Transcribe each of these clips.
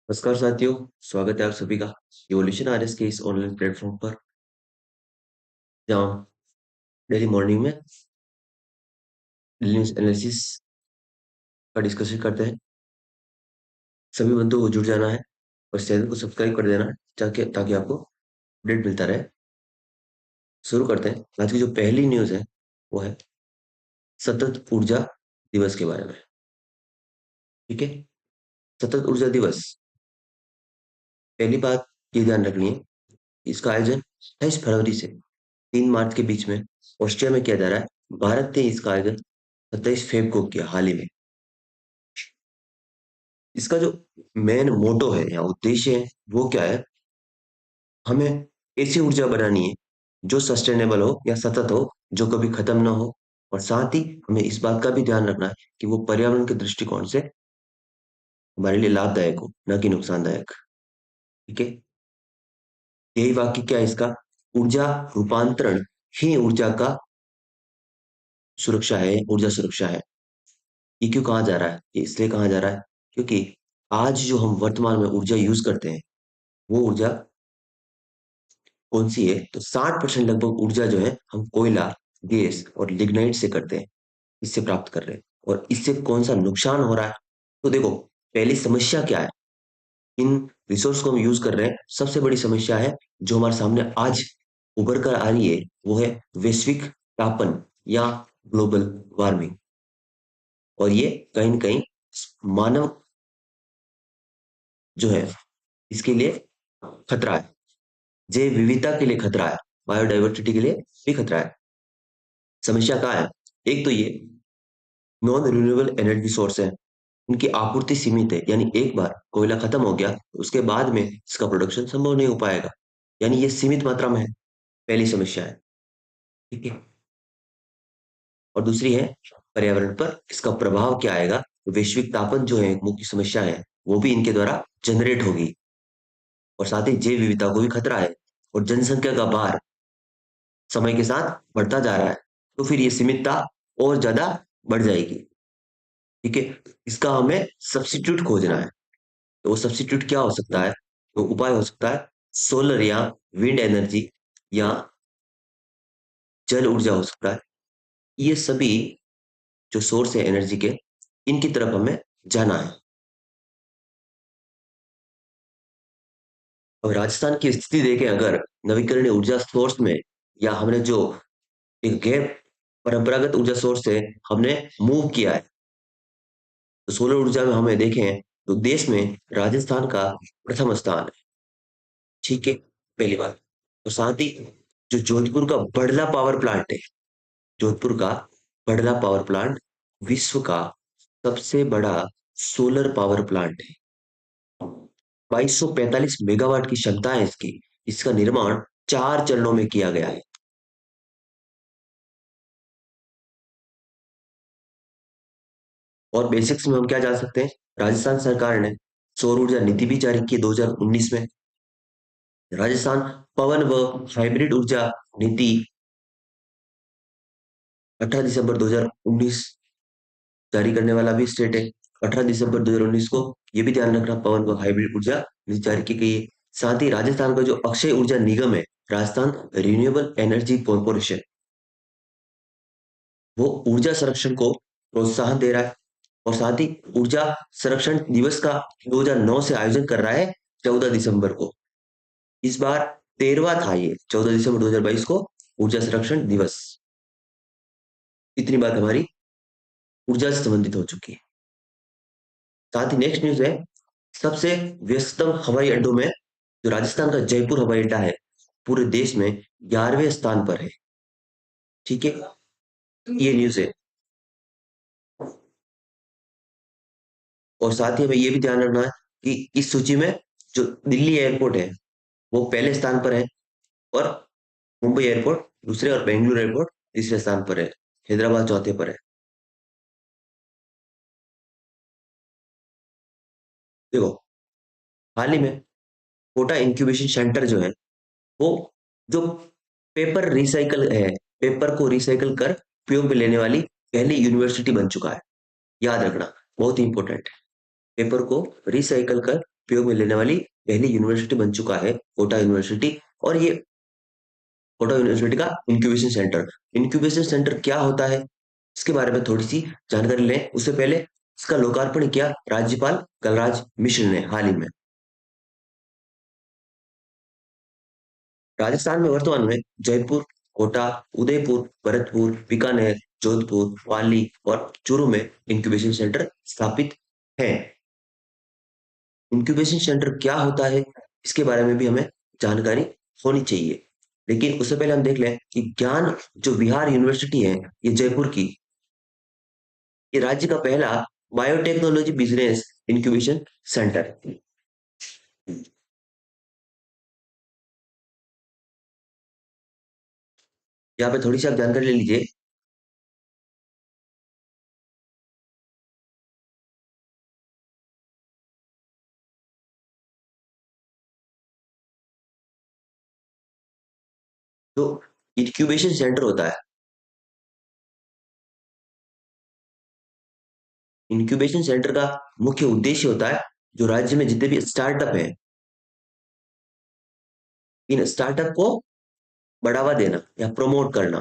नमस्कार साथियों, स्वागत है आप सभी का इवोल्यूशन आरएस के इस ऑनलाइन प्लेटफॉर्म पर, जहाँ डेली मॉर्निंग में न्यूज एनालिसिस का डिस्कशन करते हैं। सभी बंधुओं को जुड़ जाना है और चैनल को सब्सक्राइब कर देना है ताकि ताकि आपको अपडेट मिलता रहे। शुरू करते हैं। आज की जो पहली न्यूज है वो है सतत ऊर्जा दिवस के बारे में। ठीक है, सतत ऊर्जा दिवस, पहली बात ये ध्यान रखनी है, इसका आयोजन 28 फरवरी से 3 मार्च के बीच में ऑस्ट्रिया में किया जा रहा है। भारत ने इसका आयोजन 27 फेब को किया, हाल ही में। इसका जो मेन मोटो है या उद्देश्य है वो क्या है, हमें ऐसी ऊर्जा बनानी है जो सस्टेनेबल हो या सतत हो, जो कभी खत्म ना हो। और साथ ही हमें इस बात का भी ध्यान रखना है कि वो पर्यावरण के दृष्टिकोण से हमारे लिए लाभदायक हो, ना कि नुकसानदायक। ठीक है, यही वाक्य क्या है इसका, ऊर्जा रूपांतरण ही ऊर्जा का सुरक्षा है, ऊर्जा सुरक्षा है। ये क्यों कहा जा रहा है, ये इसलिए कहा जा रहा है क्योंकि आज जो हम वर्तमान में ऊर्जा यूज करते हैं वो ऊर्जा कौन सी है, तो 60% लगभग ऊर्जा जो है हम कोयला, गैस और लिग्नाइट से करते हैं, इससे प्राप्त कर रहे हैं। और इससे कौन सा नुकसान हो रहा है, तो देखो, पहली समस्या क्या है, इन रिसोर्स को हम यूज कर रहे हैं। सबसे बड़ी समस्या है जो हमारे सामने आज उभर कर आ रही है, वो है वैश्विक तापन या ग्लोबल वार्मिंग। और ये कहीं न कहीं मानव जो है इसके लिए खतरा है, जैव विविधता के लिए खतरा है, बायोडाइवर्सिटी के लिए भी खतरा है। समस्या कहाँ है, एक तो ये नॉन रिन्यूएबल एनर्जी सोर्स है, उनकी आपूर्ति सीमित है, यानी एक बार कोयला खत्म हो गया तो उसके बाद में इसका प्रोडक्शन संभव नहीं हो पाएगा, यानी ये सीमित मात्रा में है। पहली समस्या है। ठीक है, और दूसरी है पर्यावरण पर इसका प्रभाव क्या आएगा। वैश्विक तापन जो है एक मुख्य समस्या है, वो भी इनके द्वारा जनरेट होगी। और साथ ही जैव विविधता को भी खतरा है। और जनसंख्या का भार समय के साथ बढ़ता जा रहा है, तो फिर ये सीमितता और ज्यादा बढ़ जाएगी। ठीक है, इसका हमें सब्स्टिट्यूट खोजना है। तो वो सब्स्टिट्यूट क्या हो सकता है, तो उपाय हो सकता है सोलर या विंड एनर्जी या जल ऊर्जा हो सकता है। ये सभी जो सोर्स है एनर्जी के, इनकी तरफ हमें जाना है। अब राजस्थान की स्थिति देखें अगर, नवीकरणीय ऊर्जा सोर्स में, या हमने जो एक गैर परंपरागत ऊर्जा सोर्स से हमने मूव किया है, तो सोलर ऊर्जा में हमें देखें तो देश में राजस्थान का प्रथम स्थान है। ठीक है, पहली बात। और साथ ही जो जोधपुर का बड़ला पावर प्लांट है, जोधपुर का बड़ला पावर प्लांट विश्व का सबसे बड़ा सोलर पावर प्लांट है। 2245 मेगावाट की क्षमता है इसकी। इसका निर्माण 4 चरणों में किया गया है। और बेसिक्स में हम क्या जान सकते हैं, राजस्थान सरकार ने सौर ऊर्जा नीति भी जारी की 2019 में। राजस्थान पवन व हाइब्रिड ऊर्जा नीति 18 दिसंबर 2019 जारी करने वाला भी स्टेट है। 18 दिसंबर 2019 को ये भी ध्यान रखना, पवन व हाइब्रिड ऊर्जा नीति जारी की गई है। साथ ही राजस्थान का जो अक्षय ऊर्जा निगम है, राजस्थान रिन्यूएबल एनर्जी कॉर्पोरेशन, वो ऊर्जा संरक्षण को प्रोत्साहन दे रहा है। और साथ ही ऊर्जा संरक्षण दिवस का 2009 से आयोजन कर रहा है 14 दिसंबर को। इस बार 13वां था ये, 14 दिसंबर 2022 को ऊर्जा संरक्षण दिवस। इतनी बात हमारी ऊर्जा से संबंधित हो चुकी है। साथ ही नेक्स्ट न्यूज है, सबसे व्यस्ततम हवाई अड्डों में जो राजस्थान का जयपुर हवाई अड्डा है, पूरे देश में 11वें स्थान पर है। ठीक है, ये न्यूज है। और साथ ही हमें ये भी ध्यान रखना है कि इस सूची में जो दिल्ली एयरपोर्ट है वो पहले स्थान पर है, और मुंबई एयरपोर्ट दूसरे, और बेंगलुरु एयरपोर्ट तीसरे स्थान पर है, हैदराबाद चौथे पर है। देखो, हाल ही में कोटा इंक्यूबेशन सेंटर जो है, वो जो पेपर रिसाइकल है, पेपर को रिसाइकल कर उपयोग में लेने वाली पहली यूनिवर्सिटी बन चुका है। याद रखना, बहुत ही इंपॉर्टेंट है। पेपर को रिसाइकल कर उपयोग में लेने वाली पहली यूनिवर्सिटी बन चुका है कोटा यूनिवर्सिटी। और ये कोटा यूनिवर्सिटी का इंक्यूबेशन सेंटर। इंक्यूबेशन सेंटर क्या होता है, इसके बारे में थोड़ी सी जानकारी लें। उससे पहले इसका लोकार्पण किया राज्यपाल कलराज मिश्र ने हाल ही में। राजस्थान में वर्तमान में जयपुर, कोटा, उदयपुर, भरतपुर, बीकानेर, जोधपुर, पाली और चूरू में इंक्यूबेशन सेंटर स्थापित है। इंक्यूबेशन सेंटर क्या होता है, इसके बारे में भी हमें जानकारी होनी चाहिए। लेकिन उससे पहले हम देख लें कि ज्ञान जो बिहार यूनिवर्सिटी है, ये जयपुर की, ये राज्य का पहला बायोटेक्नोलॉजी बिजनेस इंक्यूबेशन सेंटर है। यहाँ पे थोड़ी सी आप जानकारी ले लीजिए। तो इंक्यूबेशन सेंटर होता है, इंक्यूबेशन सेंटर का मुख्य उद्देश्य होता है जो राज्य में जितने भी स्टार्टअप है, इन स्टार्टअप को बढ़ावा देना या प्रमोट करना।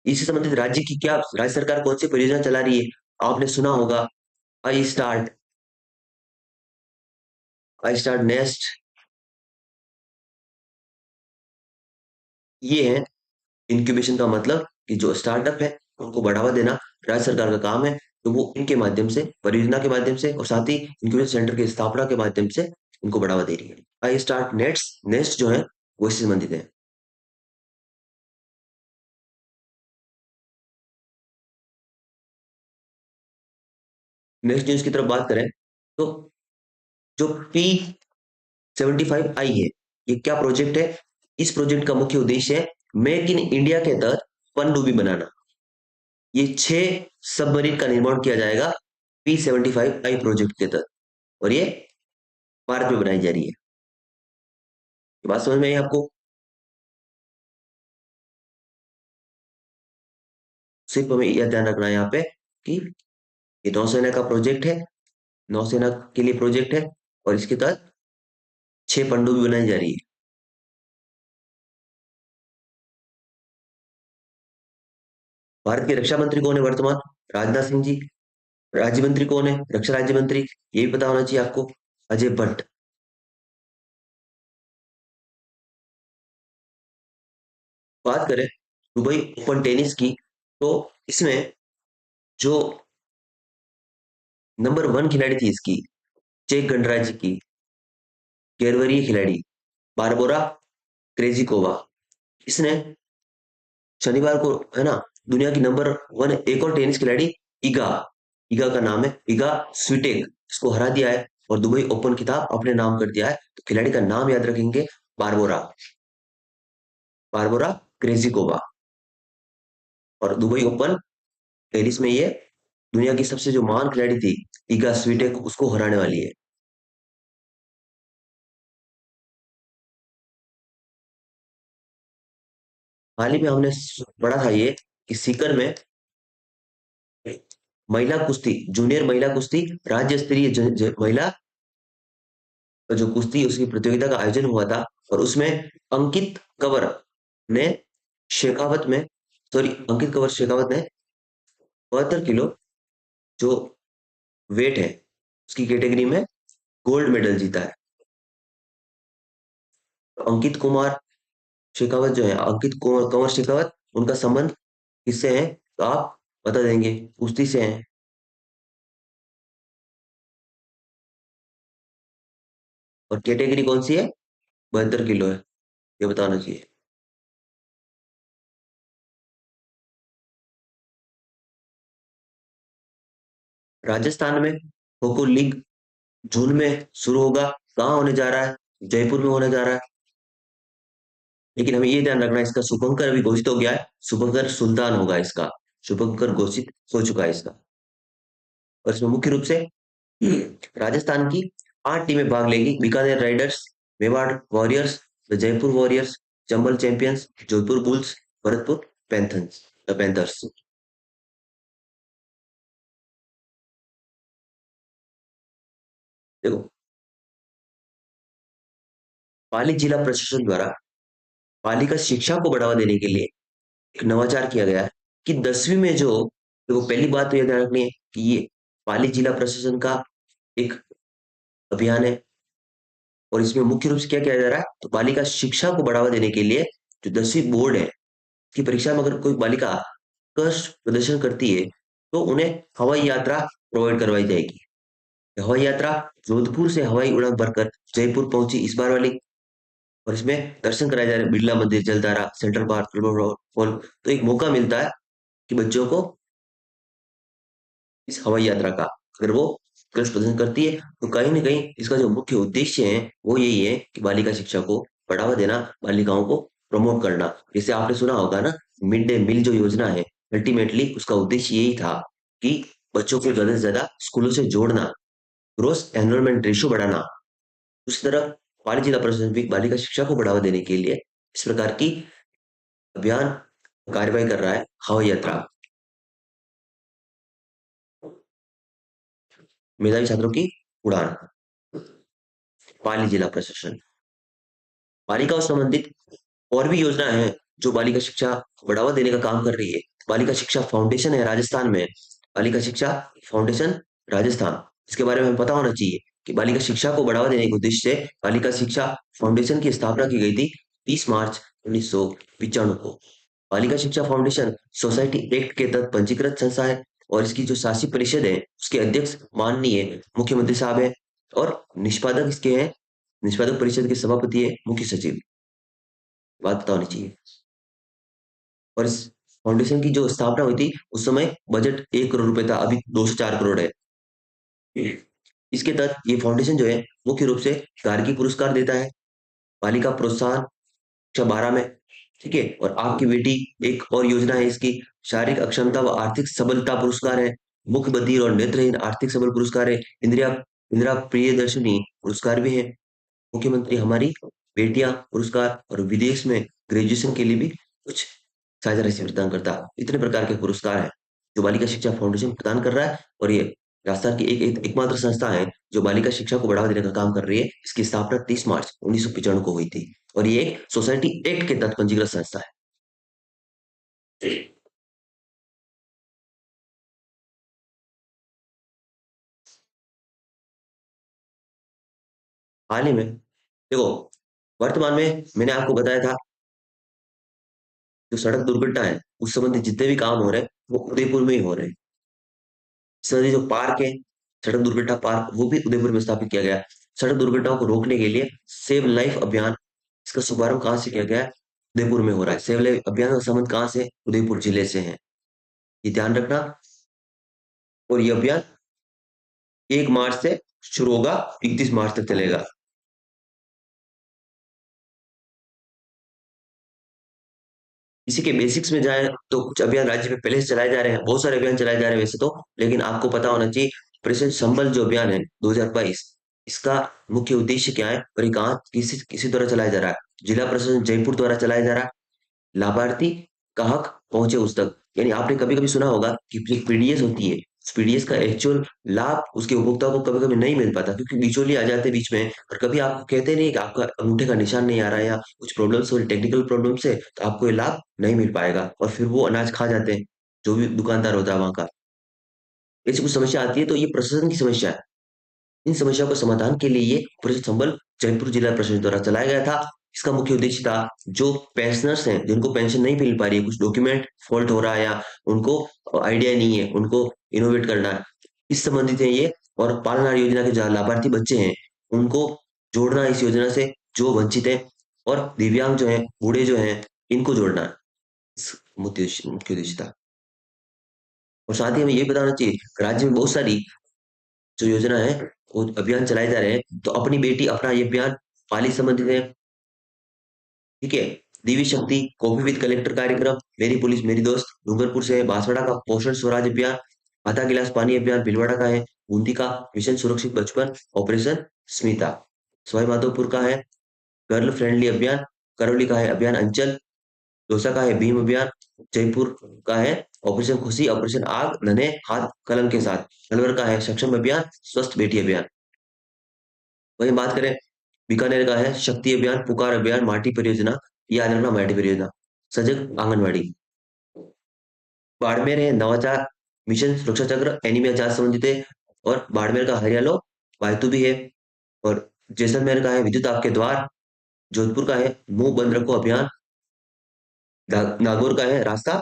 इससे संबंधित राज्य की क्या, राज्य सरकार कौन सी परियोजना चला रही है, आपने सुना होगा I start, I start nest. ये है इंक्यूबेशन का मतलब कि जो स्टार्टअप है उनको बढ़ावा देना राज्य सरकार का काम है। तो वो इनके माध्यम से, परियोजना के माध्यम से और साथ ही इंक्यूबेशन सेंटर की स्थापना के माध्यम से उनको बढ़ावा दे रही है। आई स्टार्ट नेट्स, नेस्ट जो है वो इससे संबंधित है। नेक्स्ट न्यूज की तरफ बात करें तो जो P75I है, ये क्या प्रोजेक्ट है। इस प्रोजेक्ट का मुख्य उद्देश्य है मेक इन इंडिया के तहत पनडुब्बी बनाना। ये 6 सबमरीन का निर्माण किया जाएगा P75I प्रोजेक्ट के तहत, और ये भारत में बनाई जा रही है। ये बात समझ में आई आपको। सिर्फ हमें यह ध्यान रखना है यहाँ पे कि ये नौसेना का प्रोजेक्ट है, नौसेना के लिए प्रोजेक्ट है, और इसके तहत 6 पनडुब्बी बनाई जा रही है। भारत के रक्षा मंत्री कौन है वर्तमान, राजनाथ सिंह जी। राज्य मंत्री कौन है, रक्षा राज्य मंत्री, ये भी पता होना चाहिए आपको, अजय भट्ट। बात करें दुबई ओपन टेनिस की, तो इसमें जो नंबर 1 खिलाड़ी थी इसकी, चेक गणराज्य की गैरवरीय खिलाड़ी बारबोरा क्रेजिकोवा, इसने शनिवार को, है ना, दुनिया की नंबर 1 एक और टेनिस खिलाड़ी इगा, इगा का नाम है इगा स्विटेक, इसको हरा दिया है और दुबई ओपन खिताब अपने नाम कर दिया है। तो खिलाड़ी का नाम याद रखेंगे, बारबोरा, बारबोरा क्रेजिकोवा। और दुबई ओपन टेनिस में ये दुनिया की सबसे जो महान खिलाड़ी थी इगा स्विटेक, उसको हराने वाली है। हाल ही में हमने पढ़ा था ये कि सीकर में महिला कुश्ती, जूनियर महिला कुश्ती राज्य स्तरीय महिला जो कुश्ती उसकी प्रतियोगिता का आयोजन हुआ था। और उसमें अंकित कंवर ने शेखावत में, सॉरी, अंकित कंवर शेखावत ने 72 किलो जो वेट है उसकी कैटेगरी में गोल्ड मेडल जीता है। अंकित कुमार शेखावत जो है, अंकित कुमार कंवर शेखावत, उनका संबंध किससे है तो आप बता देंगे, कुश्ती से है। और कैटेगरी कौन सी है, 72 किलो है, ये बताना चाहिए। राजस्थान में खो खो लीग जून में शुरू होगा, कहाँ होने जा रहा है, जयपुर में होने जा रहा है। लेकिन हमें ये ध्यान रखना है, इसका शुभंकर अभी घोषित हो गया है, शुभंकर सुल्तान होगा इसका, शुभंकर घोषित हो चुका है इसका। और इसमें मुख्य रूप से राजस्थान की 8 टीमें भाग लेगी, Bikaner Riders, Mewar warriors, the Jaipur warriors, Chambal champions, Jodhpur bulls, Bharatpur panthers, the panthers. देखो, पाली जिला प्रशासन द्वारा बालिका शिक्षा को बढ़ावा देने के लिए एक नवाचार किया गया है कि 10वीं में जो, देखो पहली बात तो यह ध्यान रखनी है कि ये पाली जिला प्रशासन का एक अभियान है, और इसमें मुख्य रूप से क्या किया जा रहा है, तो बालिका शिक्षा को बढ़ावा देने के लिए जो 10वीं बोर्ड है की परीक्षा में अगर कोई बालिका उत्कृष्ट प्रदर्शन करती है तो उन्हें हवाई यात्रा प्रोवाइड करवाई जाएगी। हवाई यात्रा जोधपुर से हवाई उड़ान भरकर जयपुर पहुंची इस बार वाली, और इसमें दर्शन कराए जा रहे हैं बिरला मंदिर, जलधारा, सेंट्रल पार्क, फॉल। तो एक मौका मिलता है कि बच्चों को इस हवाई यात्रा का, अगर वो उत्कृष्ट प्रदर्शन करती है तो कहीं ना कहीं इसका जो मुख्य उद्देश्य है वो यही है कि बालिका शिक्षा को बढ़ावा देना, बालिकाओं को प्रमोट करना। जैसे आपने सुना होगा ना, मिड डे मील जो योजना है, अल्टीमेटली उसका उद्देश्य यही था कि बच्चों को ज्यादा से ज्यादा स्कूलों से जोड़ना, ग्रोस एनरोलमेंट रेशियो बढ़ाना। उसी तरह पाली जिला प्रशासन भी बालिका शिक्षा को बढ़ावा देने के लिए इस प्रकार की अभियान कार्रवाई कर रहा है, हवाई यात्रा। मेधावी छात्रों की उड़ान, पाली जिला प्रशासन बालिकाओं से संबंधित और भी योजना है जो बालिका शिक्षा को बढ़ावा देने का काम कर रही है। बालिका शिक्षा फाउंडेशन है राजस्थान में, बालिका शिक्षा फाउंडेशन राजस्थान, इसके बारे में हमें पता होना चाहिए कि बालिका शिक्षा को बढ़ावा देने के उद्देश्य से बालिका शिक्षा फाउंडेशन की स्थापना की गई थी 30 मार्च 1995 को। बालिका शिक्षा फाउंडेशन सोसाइटी एक्ट के तहत पंजीकृत संस्था है, और इसकी जो शासी परिषद है उसके अध्यक्ष माननीय मुख्यमंत्री साहब है, और निष्पादक इसके हैं, निष्पादक परिषद के सभापति है मुख्य सचिव। बात पता होनी चाहिए। और इस फाउंडेशन की जो स्थापना हुई थी उस समय बजट 1 करोड़ रुपए था, अभी 204 करोड़ है। इसके तहत ये फाउंडेशन जो है मुख्य रूप से गार्गी पुरस्कार देता है, बालिका प्रोत्साहन कक्षा 12 में, ठीक है। और आपकी बेटी एक और योजना है इसकी, शारीरिक अक्षमता व आर्थिक सबलता पुरस्कार है, मुख्य बधिर और नेत्रहीन आर्थिक सबल पुरस्कार है, इंदिरा इंदिरा प्रियदर्शनी पुरस्कार भी है, मुख्यमंत्री हमारी बेटियां पुरस्कार, और विदेश में ग्रेजुएशन के लिए भी कुछ सहायता राशि प्रदान करता है। इतने प्रकार के पुरस्कार है जो बालिका शिक्षा फाउंडेशन प्रदान कर रहा है, और ये राजस्थान की एकमात्र संस्था है जो बालिका शिक्षा को बढ़ावा देने का काम कर रही है। इसकी स्थापना 30 मार्च 1995 को हुई थी, और ये एक सोसाइटी एक्ट के तहत पंजीकृत संस्था है। हाल ही में देखो, वर्तमान में मैंने आपको बताया था जो सड़क दुर्घटना है उस संबंधी जितने भी काम हो रहे हैं वो उदयपुर में ही हो रहे हैं। सर जो पार्क है, सड़क दुर्घटना पार्क, वो भी उदयपुर में स्थापित किया गया है। सड़क दुर्घटनाओं को रोकने के लिए सेव लाइफ अभियान, इसका शुभारंभ कहाँ से किया गया है, उदयपुर में हो रहा है। सेव लाइफ अभियान का संबंध कहाँ से, उदयपुर जिले से है, ये ध्यान रखना। और ये अभियान 1 मार्च से शुरू होगा, 31 मार्च तक चलेगा। इसी के बेसिक्स में जाए तो कुछ अभियान राज्य में पहले से चलाए जा रहे हैं, बहुत सारे अभियान चलाए जा रहे हैं वैसे तो, लेकिन आपको पता होना चाहिए प्रेषित संबल जो अभियान है 2022, इसका मुख्य उद्देश्य क्या है और ये कहाँ किसी किसी द्वारा चलाया जा रहा है। जिला प्रशासन जयपुर द्वारा चलाया जा रहा है। लाभार्थी का हक पहुंचे उस तक, यानी आपने कभी कभी सुना होगा कि जो पीडीएस होती है, उस पीडीएस का एक्चुअल लाभ उसके उपभोक्ता को कभी कभी नहीं मिल पाता, क्योंकि बिचौलिए आ जाते हैं बीच में, और कभी आपको कहते नहीं कि आपका अंगूठे का निशान नहीं आ रहा है या कुछ प्रॉब्लम्स हो, टेक्निकल प्रॉब्लम से तो आपको ये लाभ नहीं मिल पाएगा, और फिर वो अनाज खा जाते हैं जो भी दुकानदार होता है वहां का। ऐसी कुछ समस्या आती है तो ये प्रशासन की समस्या है। इन समस्याओं के समाधान के लिए ये प्रोजेक्ट संबल जयपुर जिला प्रशासन द्वारा चलाया गया था। इसका मुख्य उद्देश्य था जो पेंशनर्स हैं जिनको पेंशन नहीं मिल पा रही है, कुछ डॉक्यूमेंट फॉल्ट हो रहा है या उनको आइडिया नहीं है, उनको इनोवेट करना है, इस संबंधित है ये। और पालना योजना के जो लाभार्थी बच्चे हैं उनको जोड़ना इस योजना से, जो वंचित है, और दिव्यांग जो है, बूढ़े जो हैं, इनको जोड़ना, इस मुख्य उद्देश्य था। और साथ ही हमें ये बताना चाहिए कि राज्य में बहुत सारी जो योजना है वो अभियान चलाए जा रहे हैं, तो अपनी बेटी अपना ये अभियान पाली से संबंधित है, ठीक है। देवी शक्ति कॉफी विद कलेक्टर कार्यक्रम, मेरी पुलिस मेरी दोस्त डूंगरपुर से है। बांसवाड़ा का पोषण स्वराज अभियान, आधा गिलास पानी अभियान भीलवाड़ा का है। बूंदी का मिशन सुरक्षित बचपन ऑपरेशन स्मिता, सवाई माधोपुर का है गर्ल फ्रेंडली अभियान, करौली का है अभियान अंचल, दौसा का है भीम अभियान, जयपुर का है ऑपरेशन खुशी ऑपरेशन आग नन्हे हाथ कलम के साथ, अलवर का है सक्षम अभियान स्वस्थ बेटी अभियान। वहीं बात करें बीकानेर का है शक्ति अभियान, पुकार अभियान, माटी परियोजना, याद रखना माटी परियोजना, सजग आंगनवाड़ी। बाड़मेर है नवाचार मिशन सुरक्षा चक्र, एनीमिया जांच संबंधित है। और बाड़मेर का हरियालो वायतु भी है। और जैसलमेर का है विद्युत आपके द्वार, जोधपुर का है मुंह बंद रखो अभियान, नागौर का है रास्ता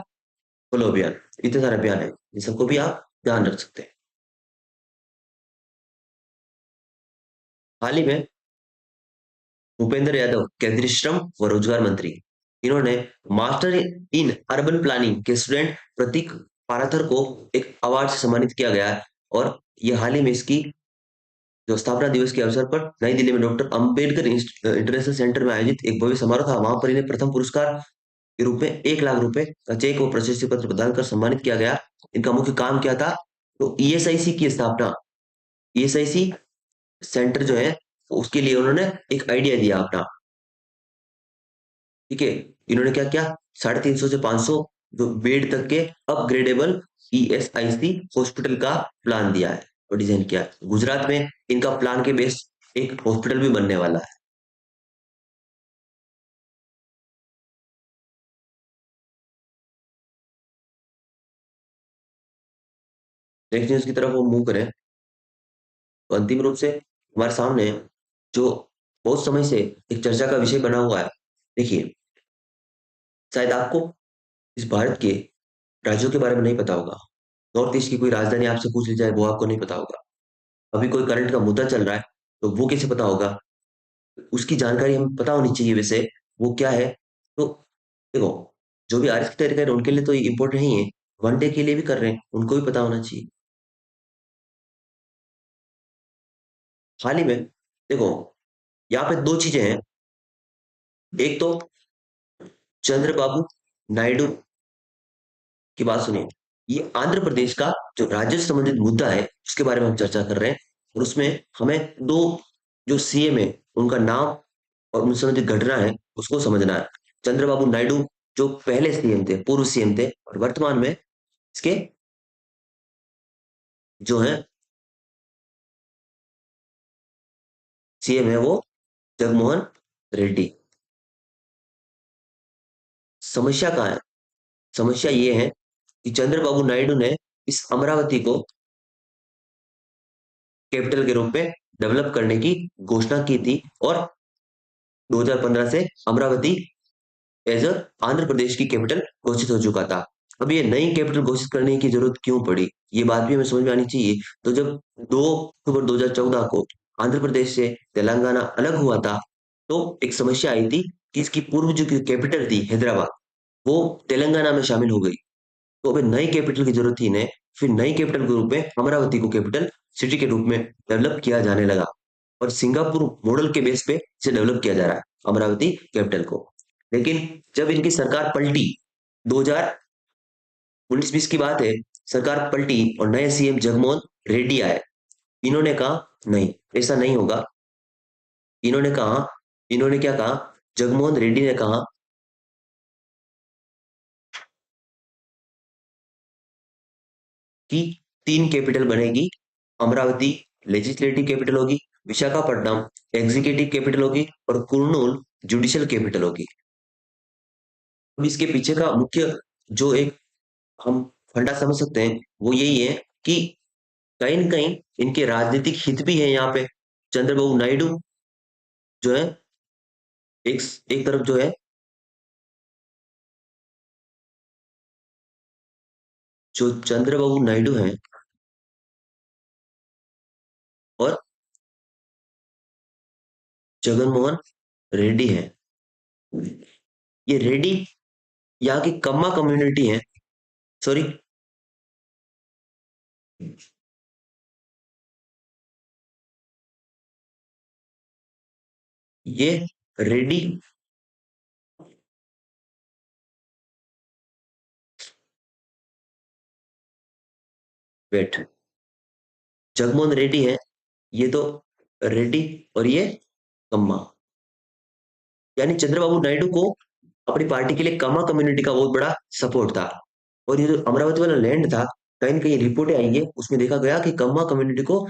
खोलो अभियान। इतने सारे अभियान है, इन सबको भी आप ध्यान रख सकते हैं। हाल ही में भूपेंद्र यादव केंद्रीय श्रम व रोजगार मंत्री, इन्होंने मास्टर इन अर्बन प्लानिंग के स्टूडेंट प्रतीक पाराथर को एक अवार्ड से सम्मानित किया गया है। और ये हाल ही में इसकी जो स्थापना दिवस के अवसर पर नई दिल्ली में डॉक्टर अंबेडकर इंटरनेशनल सेंटर में आयोजित एक भव्य समारोह था, वहां पर इन्हें प्रथम पुरस्कार के रूप में 1 लाख रुपए का चेक और प्रशस्ति पत्र प्रदान कर सम्मानित किया गया। इनका मुख्य काम क्या था? तो ईएसआईसी की स्थापना, ईएसआईसी सेंटर जो है उसके लिए उन्होंने एक आइडिया दिया अपना। ठीक है, इन्होंने क्या किया, 350 से 500 जो बेड तक के अपग्रेडेबल ईएसआईसी हॉस्पिटल का प्लान दिया है और डिजाइन किया है। गुजरात में इनका प्लान के बेस एक हॉस्पिटल भी बनने वाला है। नेक्स्ट न्यूज की तरफ वो मूव करें तो अंतिम रूप से हमारे सामने जो बहुत समय से एक चर्चा का विषय बना हुआ है। देखिए, शायद आपको इस भारत के राज्यों के बारे में नहीं पता होगा। नॉर्थ ईस्ट की कोई राजधानी आपसे पूछ ली जाए वो आपको नहीं पता होगा। अभी कोई करंट का मुद्दा चल रहा है तो वो कैसे पता होगा? उसकी जानकारी हमें पता होनी चाहिए वैसे, वो क्या है। तो देखो, जो भी आरएस की तैयारी कर रहे हैं उनके लिए तो ये इम्पोर्टेंट नहीं है, वनडे के लिए भी कर रहे हैं उनको भी पता होना चाहिए। हाल ही में देखो, यहाँ पे दो चीजें हैं। एक तो चंद्रबाबू नायडू की बात सुनिए। ये आंध्र प्रदेश का जो राज्य से संबंधित मुद्दा है उसके बारे में हम चर्चा कर रहे हैं। और उसमें हमें दो जो सीएम है उनका नाम और उनसे संबंधित घटना है उसको समझना है। चंद्रबाबू नायडू जो पहले सीएम थे, पूर्व सीएम थे, और वर्तमान में इसके जो है सीएम है वो जगमोहन रेड्डी। समस्या कहाँ है? समस्या ये है कि चंद्रबाबू नायडू ने इस अमरावती को कैपिटल के रूप में डेवलप करने की घोषणा की थी। और 2015 से अमरावती एज अ आंध्र प्रदेश की कैपिटल घोषित हो चुका था। अब ये नई कैपिटल घोषित करने की जरूरत क्यों पड़ी, ये बात भी हमें समझ में आनी चाहिए। तो जब 2 अक्टूबर 2014 को आंध्र प्रदेश से तेलंगाना अलग हुआ था तो एक समस्या आई थी कि इसकी पूर्व जो कैपिटल थी हैदराबाद, वो तेलंगाना में शामिल हो गई। तो अभी नई कैपिटल की जरूरत थी इन्हें। फिर नई कैपिटल के रूप में अमरावती को कैपिटल सिटी के रूप में डेवलप किया जाने लगा। और सिंगापुर मॉडल के बेस पे इसे डेवलप किया जा रहा है अमरावती कैपिटल को। लेकिन जब इनकी सरकार पलटी, 2019-20 की बात है, सरकार पलटी और नए सीएम जगमोहन रेड्डी आए। इन्होंने कहा नहीं, ऐसा नहीं होगा। इन्होंने कहा, इन्होंने क्या कहा, जगमोहन रेड्डी ने कहा कि 3 कैपिटल बनेगी। अमरावती लेजिस्लेटिव कैपिटल होगी, विशाखापट्टनम एग्जीक्यूटिव कैपिटल होगी और कुर्नूल जुडिशियल कैपिटल होगी। अब इसके पीछे का मुख्य जो एक हम फंडा समझ सकते हैं वो यही है कि कहीं न कहीं इनके राजनीतिक हित भी है यहाँ पे। चंद्रबाबू नायडू जो है एक एक तरफ जो है, जो चंद्रबाबू नायडू हैं और जगनमोहन रेड्डी हैं। ये रेड्डी यहाँ की कम्मा कम्युनिटी है। सॉरी, ये रेड्डी, वेट, जगमोहन रेड्डी है, ये तो रेड्डी, और ये कम्मा। यानी चंद्रबाबू नायडू को अपनी पार्टी के लिए कम्मा कम्युनिटी का बहुत बड़ा सपोर्ट था। और ये जो अमरावती वाला लैंड था, कहीं न कहीं रिपोर्टें आई है उसमें देखा गया कि कम्मा कम्युनिटी को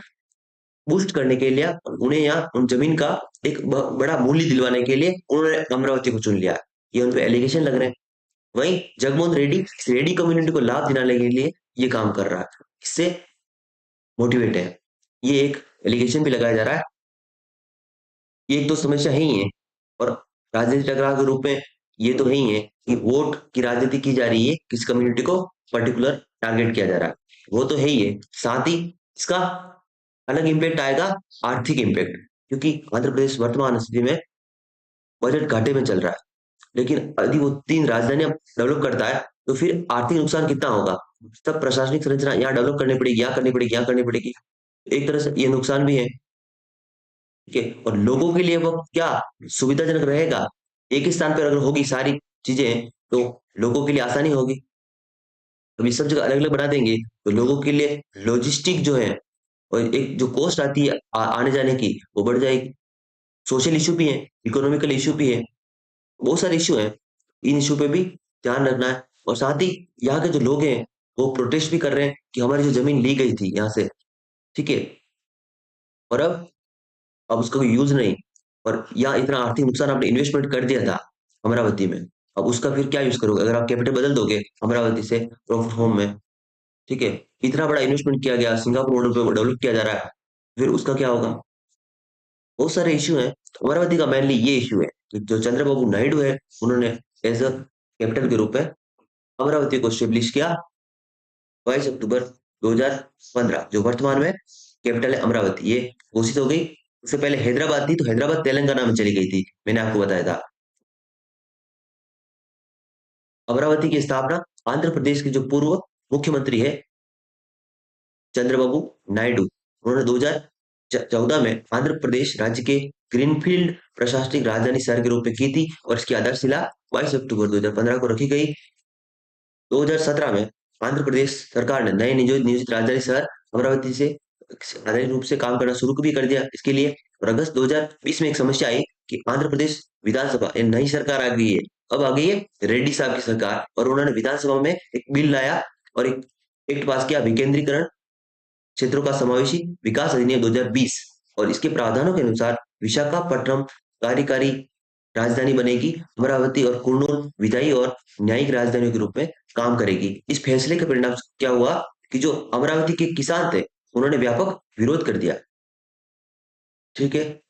बूस्ट करने के लिए, उन्हें यहाँ उन जमीन का एक बड़ा मूल्य दिलवाने के लिए उन्होंने अमरावती को चुन लिया। ये उन पे एलिगेशन लग रहे हैं। वहीं जगमोहन रेड्डी रेड्डी कम्युनिटी को लाभ दिलाने के लिए ये काम कर रहा है, इससे मोटिवेट है। ये एक एलिगेशन भी लगाया जा रहा है। ये एक तो समस्या है ही है। और राजनीतिक टकराव के रूप में ये तो है ही है कि वोट की राजनीति की जा रही है, किस कम्युनिटी को पर्टिकुलर टारगेट किया जा रहा है, वो तो है ही है। साथ ही इसका अलग इम्पैक्ट आएगा, आर्थिक इम्पैक्ट, क्योंकि आंध्र प्रदेश वर्तमान स्थिति में बजट घाटे में चल रहा है। लेकिन यदि वो तीन राजधानियां डेवलप करता है तो फिर आर्थिक नुकसान कितना होगा। तब प्रशासनिक संरचना यहाँ डेवलप करनी पड़ेगी, यहाँ करनी पड़ेगी, यहाँ करनी पड़ेगी। एक तरह से ये नुकसान भी है। ठीक है, और लोगों के लिए वो क्या सुविधाजनक रहेगा। एक ही स्थान पर अगर होगी सारी चीजें तो लोगों के लिए आसानी होगी। अब ये सब जगह अलग अलग बना देंगे तो लोगों के लिए लॉजिस्टिक जो है और एक जो कॉस्ट आती है आने जाने की, वो बढ़ जाएगी। सोशल इशू भी है, इकोनॉमिकल इशू भी है, बहुत सारे इशू हैं। इन इशू पे भी ध्यान रखना है। और साथ ही यहाँ के जो लोग हैं वो प्रोटेस्ट भी कर रहे हैं कि हमारी जो जमीन ली गई थी यहाँ से, ठीक है, और अब उसका कोई यूज नहीं, और यहाँ इतना आर्थिक नुकसान आपने इन्वेस्टमेंट कर दिया था अमरावती में, अब उसका फिर क्या यूज करोगे अगर आप कैपिटल बदल दोगे अमरावती से प्रॉफिट होम में। ठीक है, इतना बड़ा इन्वेस्टमेंट किया गया, सिंगापुर मॉडल पे डेवलप किया जा रहा है, फिर उसका क्या होगा। बहुत सारे इश्यू हैं। अमरावती का मेनली ये इश्यू है कि जो चंद्रबाबू नायडू है, उन्होंने एज अ कैपिटल के रूप में अमरावती को स्टेब्लिश किया 22 अक्टूबर 2015, जो वर्तमान में कैपिटल है अमरावती, ये घोषित हो गई। उससे पहले हैदराबाद थी, तो हैदराबाद तेलंगाना में चली गई थी, मैंने आपको बताया था। अमरावती की स्थापना आंध्र प्रदेश के जो पूर्व मुख्यमंत्री है चंद्रबाबू नायडू, उन्होंने 2014 में आंध्र प्रदेश राज्य के ग्रीनफील्ड प्रशासनिक राजधानी शहर के रूप में की थी, और इसकी आधारशिला 22 अक्टूबर 2015 को रखी गई। 2017 में आंध्र प्रदेश सरकार ने नए नियोजित राजधानी शहर अमरावती से आधारित रूप से काम करना शुरू भी कर दिया इसके लिए। और अगस्त 2020 में एक समस्या आई कि आंध्र प्रदेश विधानसभा एक नई सरकार आ गई है, अब आ गई है रेड्डी साहब की सरकार, और उन्होंने विधानसभा में एक बिल लाया और एक एक्ट पास किया, विकेंद्रीकरण क्षेत्रों का समावेशी विकास अधिनियम 2020, और इसके प्रावधानों के अनुसार विशाखापट्टनम कार्यकारी राजधानी बनेगी, अमरावती और कुर्नूल विधायी और न्यायिक राजधानियों के रूप में काम करेगी। इस फैसले के परिणाम क्या हुआ कि जो अमरावती के किसान थे उन्होंने व्यापक विरोध कर दिया। ठीक है,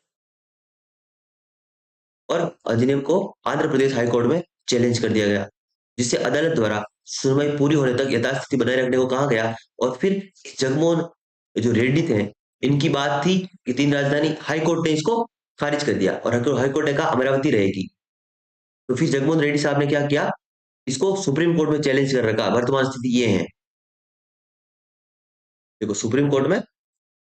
और अधिनियम को आंध्र प्रदेश हाईकोर्ट में चैलेंज कर दिया गया, जिससे अदालत द्वारा सुनवाई पूरी होने तक यथास्थिति बनाए रखने को कहा गया। और फिर जगमोहन जो रेड्डी थे, इनकी बात थी कि तीन राजधानी, हाईकोर्ट ने इसको खारिज कर दिया और हाईकोर्ट ने कहा अमरावती रहेगी। तो फिर जगमोहन रेड्डी साहब ने क्या किया, इसको सुप्रीम कोर्ट में चैलेंज कर रखा। वर्तमान स्थिति ये है, देखो सुप्रीम कोर्ट में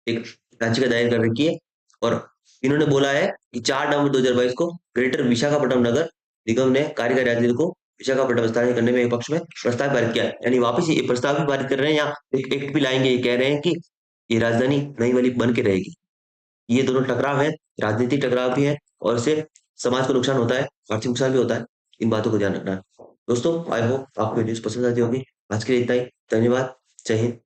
एक याचिका दायर कर रखी है, और इन्होंने बोला है कि 4 नवंबर 2022 को ग्रेटर विशाखापट्टनम नगर निगम ने कार्यकारी राजधानी को विशाखापट्टनम स्थापित करने में एक पक्ष में प्रस्ताव पारित किया, यानी वापस ये प्रस्ताव भी पारित कर रहे हैं, या एक एक्ट भी लाएंगे, ये कह रहे हैं कि ये राजधानी नई वाली बन के रहेगी। ये दोनों टकराव है, राजनीतिक टकराव भी है, और इससे समाज को नुकसान होता है, आर्थिक नुकसान भी होता है। इन बातों को ध्यान रखना है। दोस्तों, आई होप आपको न्यूज पसंद आती होगी। आज के लिए इतना ही, धन्यवाद, जय हिंद।